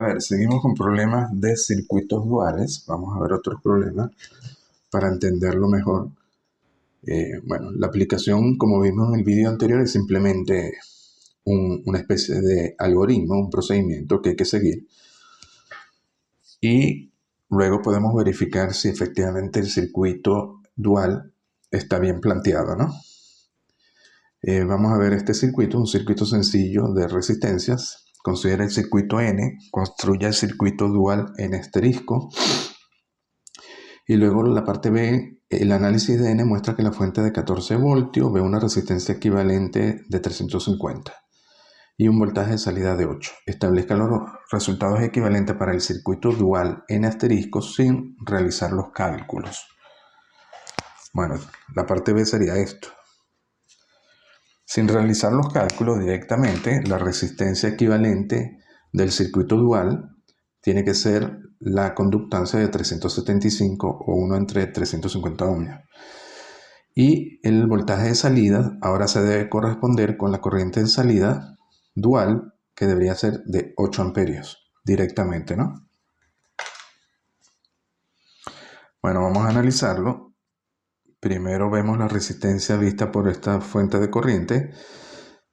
A ver, seguimos con problemas de circuitos duales. Vamos a ver otros problemas para entenderlo mejor. Bueno, la aplicación, como vimos en el vídeo anterior, es simplemente una especie de algoritmo, un procedimiento que hay que seguir. Y luego podemos verificar si efectivamente el circuito dual está bien planteado, ¿no? Vamos a ver este circuito, un circuito sencillo de resistencias. Considera el circuito N, construye el circuito dual N asterisco. Y luego la parte B, el análisis de N muestra que la fuente de 14 voltios ve una resistencia equivalente de 350 y un voltaje de salida de 8. Establezca los resultados equivalentes para el circuito dual N asterisco sin realizar los cálculos. Bueno, la parte B sería esto. Sin realizar los cálculos directamente, la resistencia equivalente del circuito dual tiene que ser la conductancia de 375 o 1 entre 350 ohmios. Y el voltaje de salida ahora se debe corresponder con la corriente de salida dual, que debería ser de 8 amperios directamente, ¿no? Bueno, vamos a analizarlo. Primero vemos la resistencia vista por esta fuente de corriente.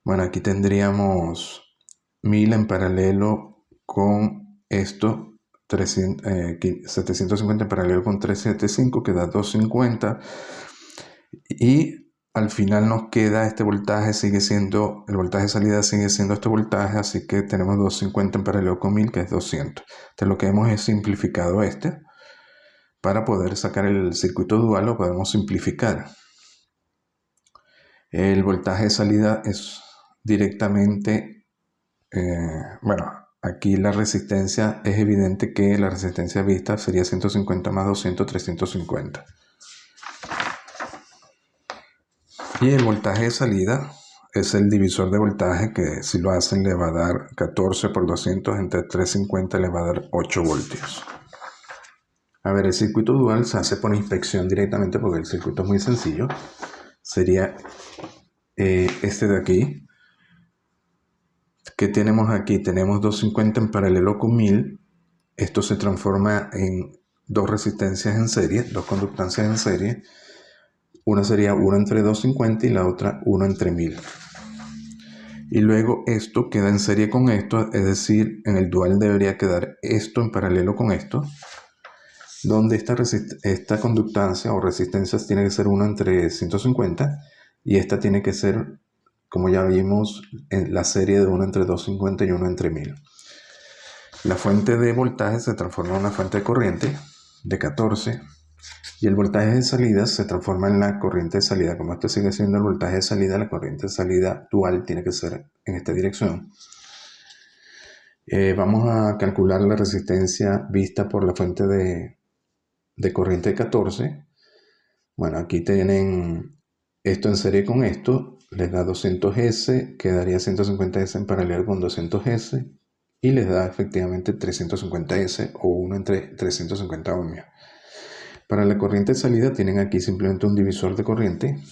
Bueno, aquí tendríamos 1000 en paralelo con esto, 750 en paralelo con 375, que da 250. Y al final nos queda este voltaje, sigue siendo, el voltaje de salida sigue siendo este voltaje, así que tenemos 250 en paralelo con 1000, que es 200. Entonces lo que hemos es simplificado este. Para poder sacar el circuito dual lo podemos simplificar. El voltaje de salida es directamente, bueno, aquí la resistencia es evidente que la resistencia vista sería 150 más 200, 350. Y el voltaje de salida es el divisor de voltaje, que si lo hacen le va a dar 14 por 200 entre 350 le va a dar 8 voltios. A ver, el circuito dual se hace por inspección directamente porque el circuito es muy sencillo. Sería este de aquí. ¿Qué tenemos aquí? Tenemos 250 en paralelo con 1000. Esto se transforma en dos resistencias en serie, dos conductancias en serie. Una sería 1 entre 250 y la otra 1 entre 1000. Y luego esto queda en serie con esto, es decir, en el dual debería quedar esto en paralelo con esto, donde esta conductancia o resistencias tiene que ser 1 entre 150 y esta tiene que ser, como ya vimos, en la serie de 1 entre 250 y 1 entre 1000. La fuente de voltaje se transforma en una fuente de corriente de 14 y el voltaje de salida se transforma en la corriente de salida. Como esto sigue siendo el voltaje de salida, la corriente de salida dual tiene que ser en esta dirección. Vamos a calcular la resistencia vista por la fuente de corriente de 14. Bueno, aquí tienen esto en serie con esto, les da 200S, quedaría 150S en paralelo con 200S y les da efectivamente 350S o 1 entre 350 ohmios. Para la corriente de salida tienen aquí simplemente un divisor de corriente,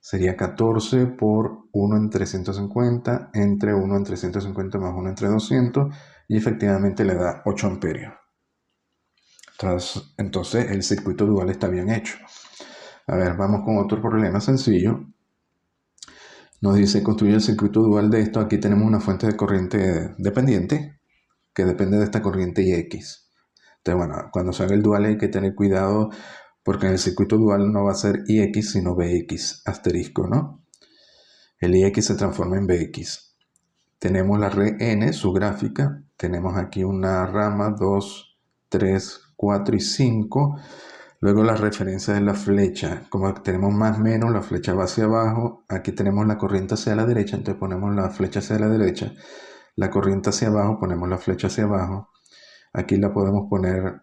sería 14 por 1 entre 150 entre 1 entre 150 más 1 entre 200 y efectivamente le da 8 amperios. Entonces el circuito dual está bien hecho. A ver, vamos con otro problema sencillo. Nos dice construye el circuito dual de esto. Aquí tenemos una fuente de corriente dependiente que depende de esta corriente Ix. Entonces, bueno, cuando se haga el dual hay que tener cuidado porque en el circuito dual no va a ser Ix sino Bx asterisco, ¿no? El Ix se transforma en Bx. Tenemos la red N, su gráfica. Tenemos aquí una rama 2, 3, 4 y 5. Luego la referencia de la flecha, como tenemos más menos, la flecha va hacia abajo, aquí tenemos la corriente hacia la derecha, entonces ponemos la flecha hacia la derecha, la corriente hacia abajo, ponemos la flecha hacia abajo, aquí la podemos poner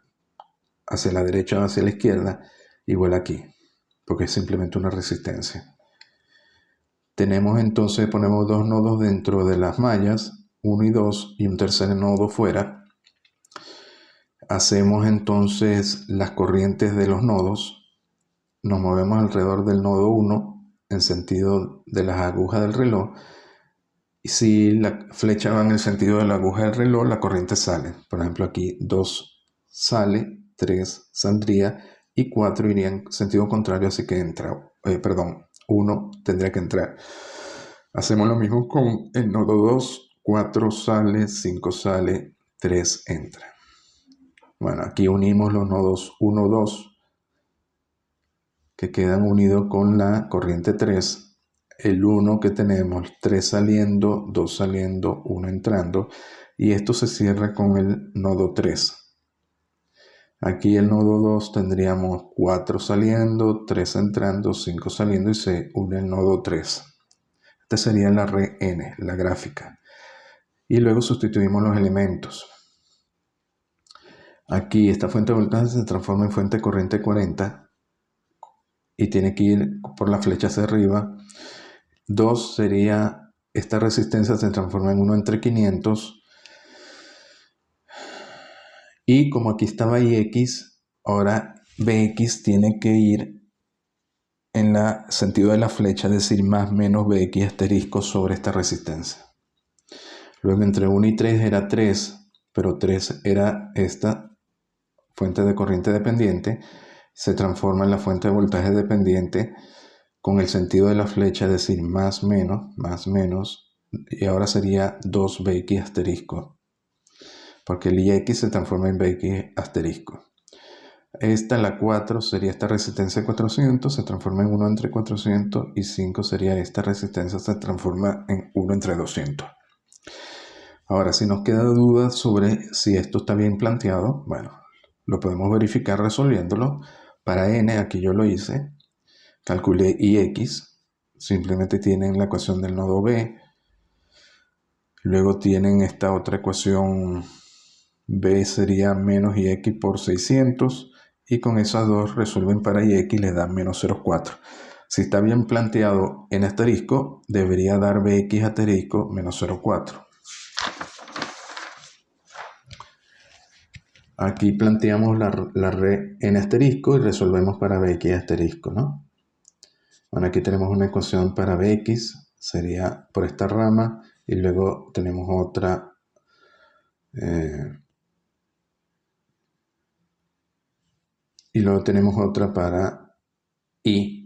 hacia la derecha o hacia la izquierda, igual aquí, porque es simplemente una resistencia. Tenemos entonces, ponemos dos nodos dentro de las mallas, 1 y 2, y un tercer nodo fuera. Hacemos entonces las corrientes de los nodos. Nos movemos alrededor del nodo 1 en sentido de las agujas del reloj Y si la flecha va en el sentido de la aguja del reloj, la corriente sale. Por ejemplo, aquí 2 sale, 3 saldría y 4 iría en sentido contrario, así que entra. Perdón, 1 tendría que entrar. Hacemos lo mismo con el nodo 2. 4 sale, 5 sale, 3 entra. Bueno, aquí unimos los nodos 1, 2, que quedan unidos con la corriente 3. El 1 que tenemos, 3 saliendo, 2 saliendo, 1 entrando, y esto se cierra con el nodo 3. Aquí el nodo 2 tendríamos 4 saliendo, 3 entrando, 5 saliendo y se une el nodo 3. Esta sería la red N, la gráfica. Y luego sustituimos los elementos. Aquí esta fuente de voltaje se transforma en fuente de corriente 40 y tiene que ir por la flecha hacia arriba. 2 sería, esta resistencia se transforma en 1 entre 500. Y como aquí estaba IX, ahora BX tiene que ir en el sentido de la flecha, es decir, más menos BX asterisco sobre esta resistencia. Luego entre 1 y 3 era 3, pero 3 era esta fuente de corriente dependiente, se transforma en la fuente de voltaje dependiente con el sentido de la flecha, es decir, más menos, y ahora sería 2BX asterisco, porque el IX se transforma en BX asterisco. Esta, la 4, sería esta resistencia 400, se transforma en 1 entre 400, y 5 sería esta resistencia, se transforma en 1 entre 200. Ahora, si nos queda duda sobre si esto está bien planteado, bueno, lo podemos verificar resolviéndolo. Para n, aquí yo lo hice, calculé ix, simplemente tienen la ecuación del nodo b, luego tienen esta otra ecuación, b sería menos ix por 600, y con esas dos resuelven para ix y les dan menos 0,4. Si está bien planteado en asterisco, debería dar bx asterisco menos 0,4. Aquí planteamos la red en asterisco y resolvemos para bx asterisco, ¿no? Bueno, aquí tenemos una ecuación para bx, sería por esta rama, y luego tenemos otra para y.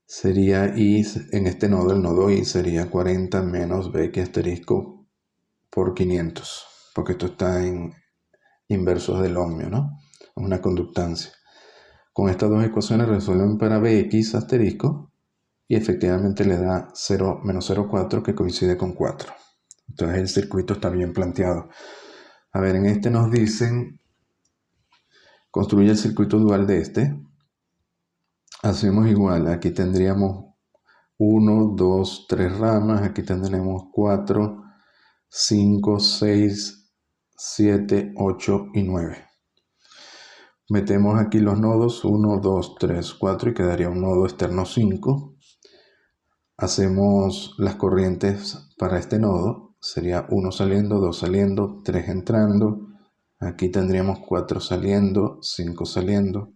Sería y en este nodo, el nodo y sería 40 menos bx asterisco por 500, porque esto está en inversos del ohmio, ¿no? Una conductancia. Con estas dos ecuaciones resuelven para bx asterisco y efectivamente le da 0 menos 0,4 que coincide con 4. Entonces el circuito está bien planteado. A ver, en este nos dicen construye el circuito dual de este. Hacemos igual, aquí tendríamos 1, 2, 3 ramas, aquí tendremos 4, 5, 6, 7, 8 y 9. Metemos aquí los nodos 1, 2, 3, 4 y quedaría un nodo externo 5. Hacemos las corrientes para este nodo, sería 1 saliendo, 2 saliendo, 3 entrando. Aquí tendríamos 4 saliendo, 5 saliendo.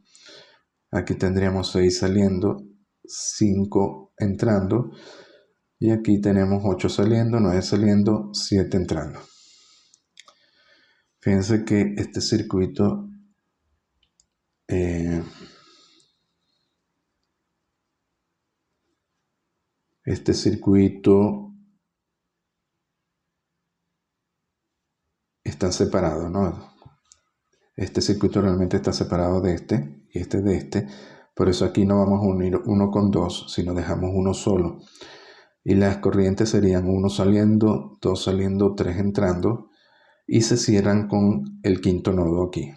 Aquí tendríamos 6 saliendo, 5 entrando. Y aquí tenemos 8 saliendo, 9 saliendo, 7 entrando. Fíjense que este circuito está separado, ¿no? Este circuito realmente está separado de este y este de este. Por eso aquí no vamos a unir uno con dos, sino dejamos uno solo. Y las corrientes serían 1 saliendo, 2 saliendo, 3 entrando. Y se cierran con el quinto nodo aquí,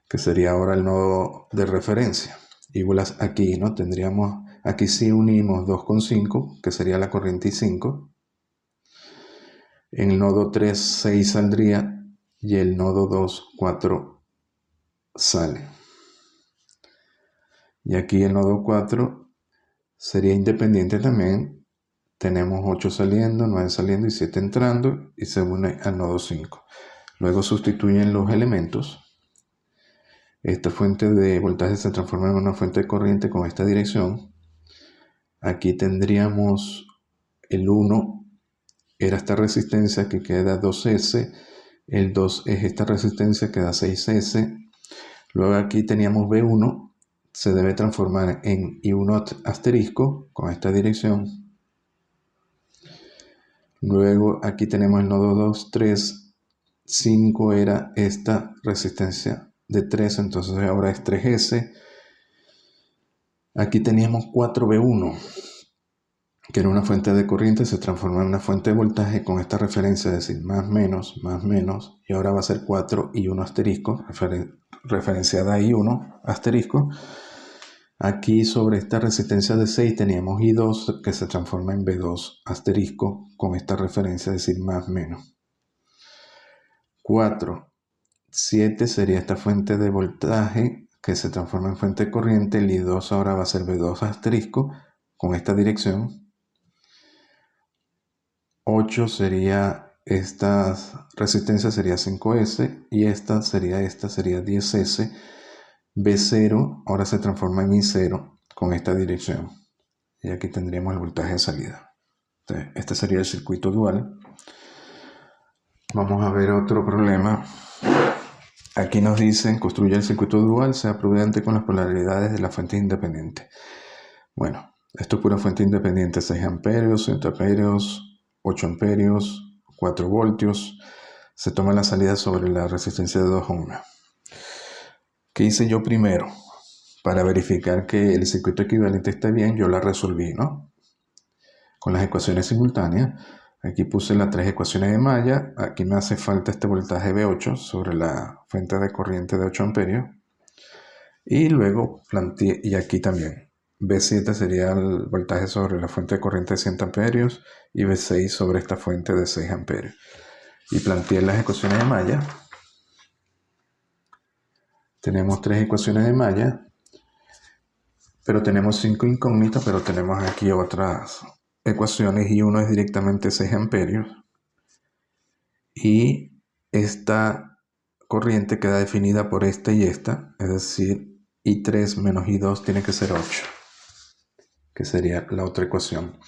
que sería ahora el nodo de referencia. Igual aquí, ¿no? Tendríamos, aquí sí unimos 2 con 5, que sería la corriente I5. En el nodo 3, 6 saldría y el nodo 2, 4 sale. Y aquí el nodo 4 sería independiente también. Tenemos 8 saliendo, 9 saliendo y 7 entrando y se une al nodo 5. Luego sustituyen los elementos. Esta fuente de voltaje se transforma en una fuente de corriente con esta dirección. Aquí tendríamos el 1, era esta resistencia que queda 2S, el 2 es esta resistencia que da 6S. Luego aquí teníamos B1, se debe transformar en I1 asterisco con esta dirección. Luego aquí tenemos el nodo 2, 3, 5 era esta resistencia de 3, entonces ahora es 3S. Aquí teníamos 4B1, que era una fuente de corriente, se transformó en una fuente de voltaje con esta referencia, es decir, más, menos, y ahora va a ser 4 y 1 asterisco, referenciada a I1 asterisco. Aquí sobre esta resistencia de 6 teníamos I2 que se transforma en B2 asterisco con esta referencia, es decir, más, menos. 4, 7 sería esta fuente de voltaje que se transforma en fuente de corriente, el I2 ahora va a ser B2 asterisco con esta dirección. 8 sería esta resistencia, sería 5S, y esta sería 10S. B0 ahora se transforma en I0 con esta dirección, y aquí tendríamos el voltaje de salida. Entonces, este sería el circuito dual. Vamos a ver otro problema. Aquí nos dicen, construye el circuito dual, sea prudente con las polaridades de la fuente independiente. Bueno, esto es pura fuente independiente, 6 amperios, 100 amperios, 8 amperios, 4 voltios. Se toma la salida sobre la resistencia de 2 ohms. ¿Qué hice yo primero? Para verificar que el circuito equivalente esté bien, yo la resolví, ¿no? Con las ecuaciones simultáneas. Aquí puse las 3 ecuaciones de malla. Aquí me hace falta este voltaje B8 sobre la fuente de corriente de 8 amperios. Y luego planteé, y aquí también, B7 sería el voltaje sobre la fuente de corriente de 100 amperios y B6 sobre esta fuente de 6 amperios. Y planteé las ecuaciones de malla. Tenemos 3 ecuaciones de malla, pero tenemos 5 incógnitas, pero tenemos aquí otras ecuaciones y uno es directamente 6 amperios. Y esta corriente queda definida por esta y esta, es decir, I3 menos I2 tiene que ser 8, que sería la otra ecuación.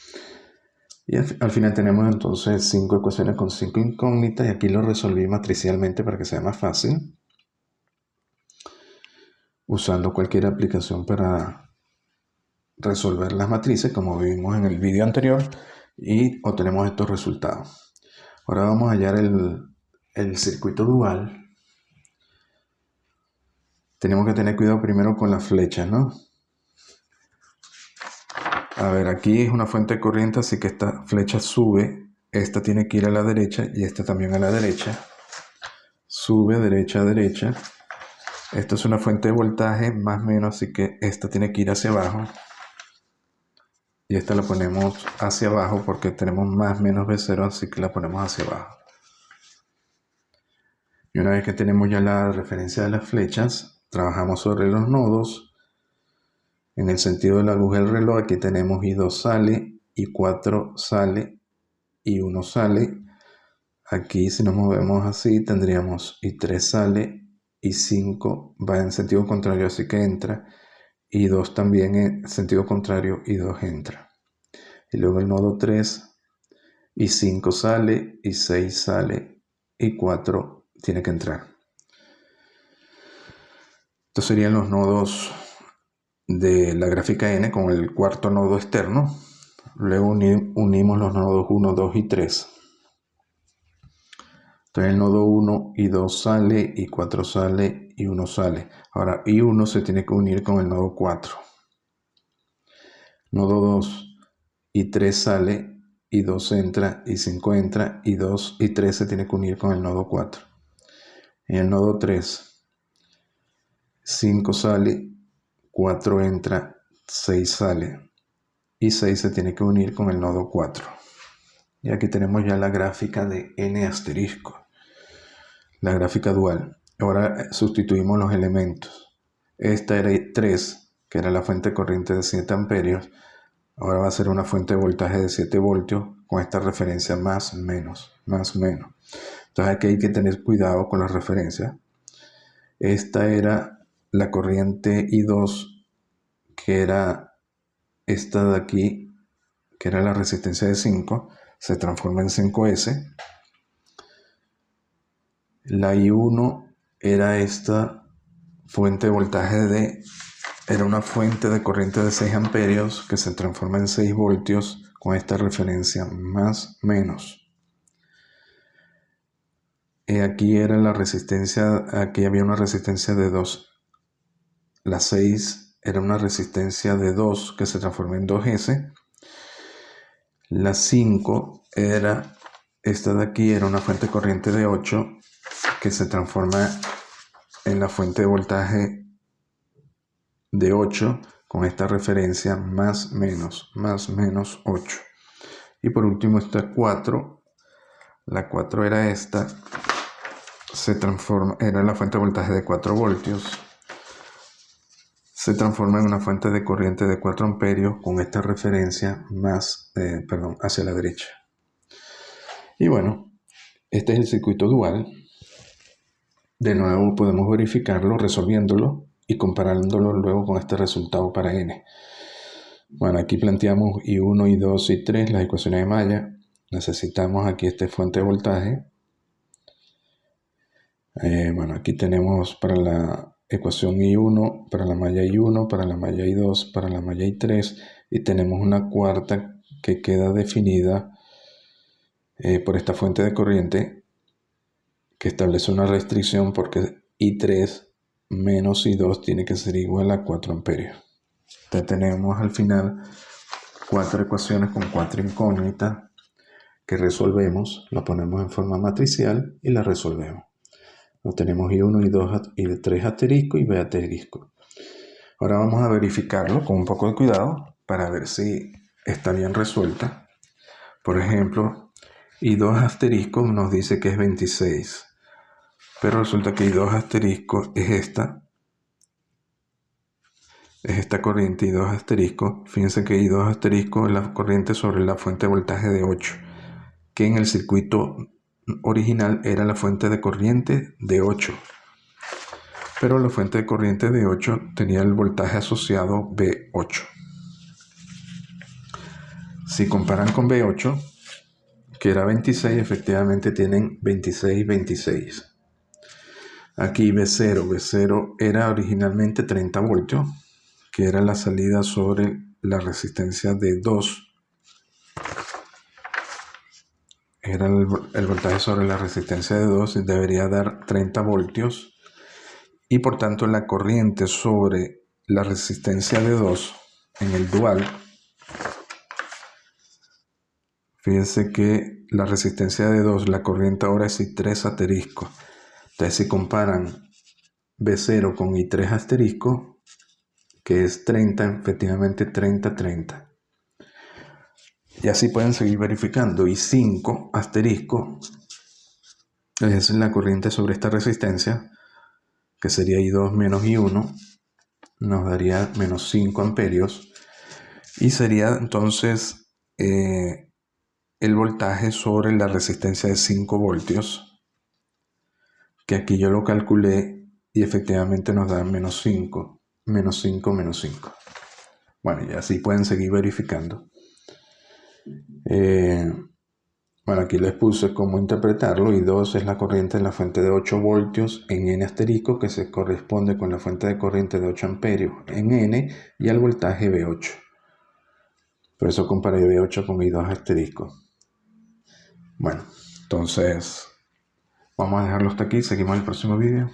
Y al final tenemos entonces 5 ecuaciones con 5 incógnitas, y aquí lo resolví matricialmente para que sea más fácil, usando cualquier aplicación para resolver las matrices, como vimos en el vídeo anterior, y obtenemos estos resultados. Ahora vamos a hallar el circuito dual. Tenemos que tener cuidado primero con las flechas, ¿no? A ver, aquí es una fuente de corriente, así que esta flecha sube. Esta tiene que ir a la derecha y esta también a la derecha. Sube, derecha, derecha. Esto es una fuente de voltaje, más o menos, así que esta tiene que ir hacia abajo. Y esta la ponemos hacia abajo porque tenemos más menos B0, así que la ponemos hacia abajo. Y una vez que tenemos ya la referencia de las flechas, trabajamos sobre los nodos. En el sentido de la aguja del reloj, aquí tenemos I2 sale, I4 sale, I1 sale. Aquí si nos movemos así tendríamos I3 sale, I5 va en sentido contrario, así que entra. I2 también en sentido contrario, I2 entra. Y luego el nodo 3, I5 sale, I6 sale, I4 tiene que entrar. Estos serían los nodos de la gráfica N con el cuarto nodo externo. Luego unimos los nodos 1, 2 y 3. Entonces el nodo 1 y 2 sale, y 4 sale, y 1 sale. Ahora I1 se tiene que unir con el nodo 4. Nodo 2 y 3 sale, y 2 entra, y 5 entra, y 2 y 3 se tiene que unir con el nodo 4. En el nodo 3, 5 sale, 4 entra, 6 sale, y 6 se tiene que unir con el nodo 4. Y aquí tenemos ya la gráfica de N asterisco, la gráfica dual. Ahora sustituimos los elementos. Esta era 3, que era la fuente de corriente de 7 amperios. Ahora va a ser una fuente de voltaje de 7 voltios con esta referencia más, menos, más, menos. Entonces aquí hay que tener cuidado con las referencias. Esta era la corriente I2, que era esta de aquí, que era la resistencia de 5, se transforma en 5S. La I1 era esta fuente de voltaje era una fuente de corriente de 6 amperios que se transforma en 6 voltios con esta referencia más menos. Aquí era la resistencia, aquí había una resistencia de 2. La 6 era una resistencia de 2 que se transformó en 2S. La 5 era, esta de aquí era una fuente de corriente de 8 que se transforma en la fuente de voltaje de 8 con esta referencia más menos 8. Y por último esta 4, la 4 era esta, era la fuente de voltaje de 4 voltios, se transforma en una fuente de corriente de 4 amperios con esta referencia hacia la derecha. Y bueno, este es el circuito dual. De nuevo podemos verificarlo resolviéndolo y comparándolo luego con este resultado para n. Bueno, aquí planteamos I1, I2, I3, las ecuaciones de malla. Necesitamos aquí esta fuente de voltaje. Bueno, aquí tenemos para la ecuación I1, para la malla I1, para la malla I2, para la malla I3, y tenemos una cuarta que queda definida por esta fuente de corriente que establece una restricción porque I3 menos I2 tiene que ser igual a 4 amperios. Entonces tenemos al final 4 ecuaciones con 4 incógnitas que resolvemos, la ponemos en forma matricial y la resolvemos. Tenemos I1, I2, I3 asterisco y B asterisco. Ahora vamos a verificarlo con un poco de cuidado para ver si está bien resuelta. Por ejemplo, I2 asterisco nos dice que es 26, pero resulta que I2 asterisco es esta corriente I2 asterisco. Fíjense que I2 asterisco es la corriente sobre la fuente de voltaje de 8, que en el circuito original era la fuente de corriente de 8, pero la fuente de corriente de 8 tenía el voltaje asociado V8. Si comparan con V8, que era 26, efectivamente tienen 26, 26. Aquí V0 era originalmente 30 voltios, que era la salida sobre la resistencia de 2. Era el voltaje sobre la resistencia de 2 y debería dar 30 voltios. Y por tanto la corriente sobre la resistencia de 2 en el dual, fíjense que la resistencia de 2, la corriente ahora es I3 asterisco. Entonces si comparan V0 con I3 asterisco, que es 30, efectivamente 30, 30. Y así pueden seguir verificando. I5 asterisco es la corriente sobre esta resistencia, que sería I2 menos I1, nos daría menos 5 amperios. Y sería entonces el voltaje sobre la resistencia de 5 voltios, que aquí yo lo calculé y efectivamente nos da menos 5, menos 5, menos 5. Bueno, y así pueden seguir verificando. Bueno, aquí les puse cómo interpretarlo. I2 es la corriente en la fuente de 8 voltios en N asterisco, que se corresponde con la fuente de corriente de 8 amperios en N y al voltaje V8. Por eso comparé V8 con I2 asterisco. Bueno, entonces vamos a dejarlo hasta aquí. Seguimos en el próximo vídeo.